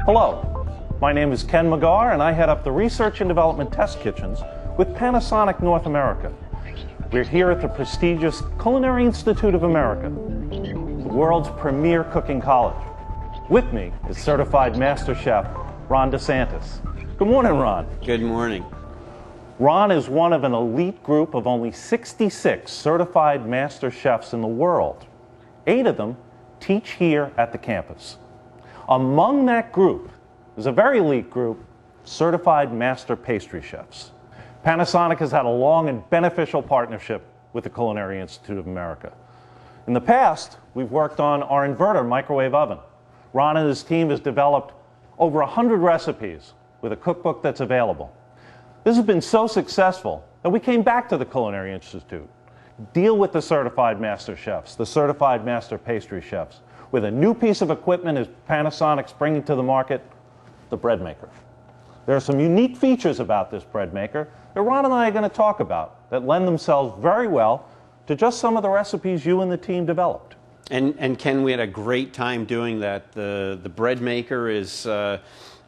Hello, my name is Ken Megarr, and I head up the Research and Development Test Kitchens with Panasonic North America. We're here at the prestigious Culinary Institute of America, the world's premier cooking college. With me is certified master chef Ron Desantis. Good morning, Ron. Good morning. Ron is one of an elite group of only 66 certified master chefs in the world. 8 of them teach here at the campus. Among that group is a very elite group, certified master pastry chefs. Panasonic has had a long and beneficial partnership with the Culinary Institute of America. In the past, we've worked on our inverter microwave oven. Ron and his team has developed over 100 recipes with a cookbook that's available. This has been so successful that we came back to the Culinary Institute, deal with the certified master chefs, the certified master pastry chefs, with a new piece of equipment as Panasonic's bringing to the market, the Breadmaker. There are some unique features about this Breadmaker that Ron and I are going to talk about that lend themselves very well to just some of the recipes you and the team developed. And Ken, we had a great time doing that. The Breadmaker is,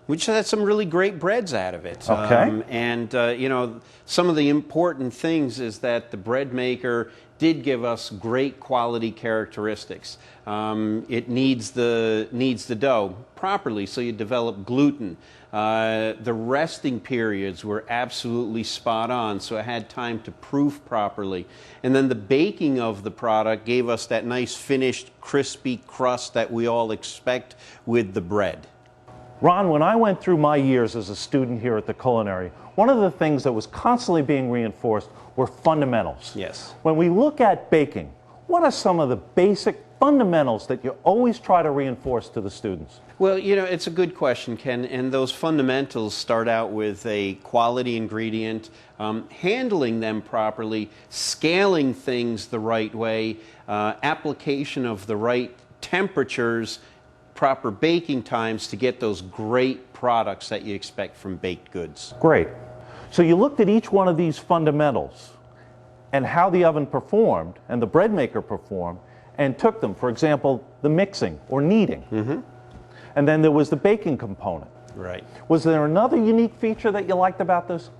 we just had some really great breads out of it. Okay. You know, some of the important things is that the Breadmaker did give us great quality characteristics. It needs the dough properly, so you develop gluten. The resting periods were absolutely spot on, so I had time to proof properly. And then the baking of the product gave us that nice finished crispy crust that we all expect with the bread. Ron, when I went through my years as a student here at the Culinary, one of the things that was constantly being reinforced were fundamentals. Yes. When we look at baking, what are some of the basic fundamentals that you always try to reinforce to the students? Well, you know, it's a good question, Ken, and those fundamentals start out with a quality ingredient, handling them properly, scaling things the right way, application of the right temperatures, proper baking times to get those great products that you expect from baked goods. Great. So you looked at each one of these fundamentals and how the oven performed and the Breadmaker performed and took them, for example, the mixing or kneading. Mm-hmm. And then there was the baking component. Right. Was there another unique feature that you liked about this?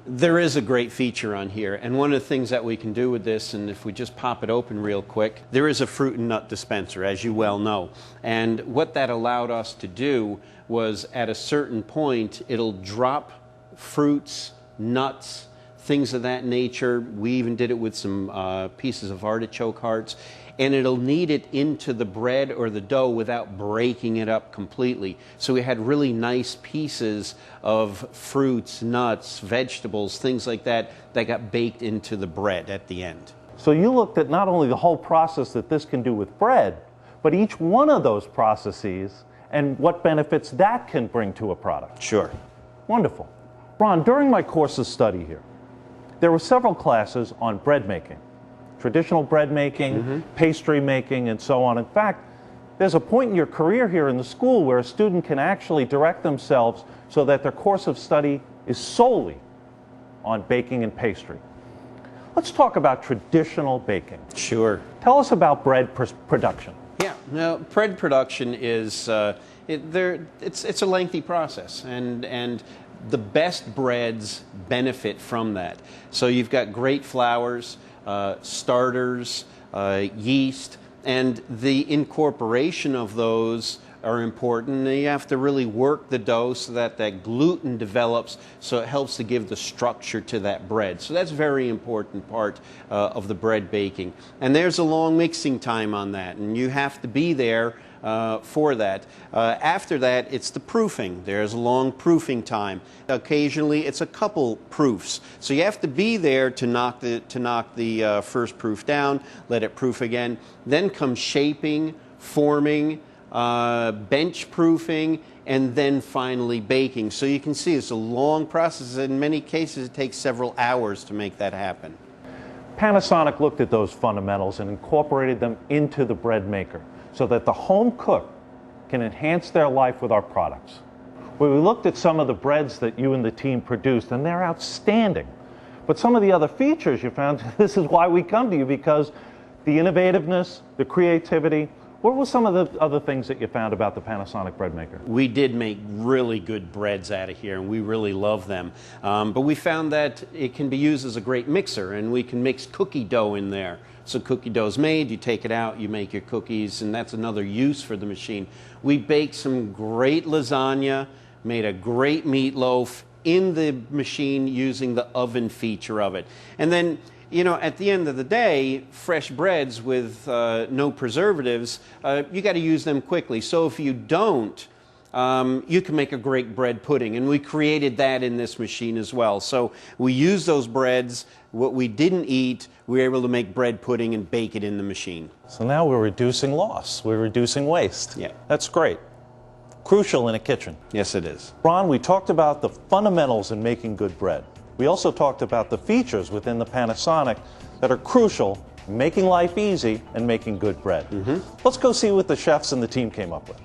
There is a great feature on here, and one of the things that we can do with this, and if we just pop it open real quick, there is a fruit and nut dispenser, as you well know. And what that allowed us to do was, at a certain point, it'll drop fruits, nuts, things of that nature. We even did it with some pieces of artichoke hearts. And it'll knead it into the bread or the dough without breaking it up completely. So we had really nice pieces of fruits, nuts, vegetables, things like that, that got baked into the bread at the end. So you looked at not only the whole process that this can do with bread, but each one of those processes and what benefits that can bring to a product. Sure. Wonderful. Ron, during my course of study here, there were several classes on bread making. Traditional bread making, pastry making, and so on. In fact, there's a point in your career here in the school where a student can actually direct themselves so that their course of study is solely on baking and pastry. Let's talk about traditional baking. Sure. Tell us about bread production. Yeah, now bread production is, it's a lengthy process, and the best breads benefit from that. So you've got great flours, starters, yeast, and the incorporation of those are important. And you have to really work the dough so that that gluten develops, so it helps to give the structure to that bread. So that's a very important part of the bread baking. And there's a long mixing time on that, and you have to be there for that. After that, it's the proofing. There's a long proofing time. Occasionally, it's a couple proofs. So you have to be there to knock the first proof down, let it proof again. Then comes shaping, forming, bench proofing, and then finally baking. So you can see it's a long process. In many cases, it takes several hours to make that happen. Panasonic looked at those fundamentals and incorporated them into the Breadmaker so that the home cook can enhance their life with our products. We looked at some of the breads that you and the team produced, and they're outstanding. But some of the other features you found, this is why we come to you, because the innovativeness, the creativity. What were some of the other things that you found about the Panasonic Breadmaker? We did make really good breads out of here, and we really love them. But we found that it can be used as a great mixer, and we can mix cookie dough in there. So cookie dough's made, you take it out, you make your cookies, and that's another use for the machine. We baked some great lasagna, made a great meatloaf in the machine using the oven feature of it. And then, you know, at the end of the day, fresh breads with no preservatives, you got to use them quickly. So if you don't, you can make a great bread pudding. And we created that in this machine as well. So we use those breads. What we didn't eat, we were able to make bread pudding and bake it in the machine. So now we're reducing loss. We're reducing waste. Yeah. That's great. Crucial in a kitchen. Yes, it is. Ron, we talked about the fundamentals in making good bread. We also talked about the features within the Panasonic that are crucial in making life easy and making good bread. Let's go see what the chefs and the team came up with.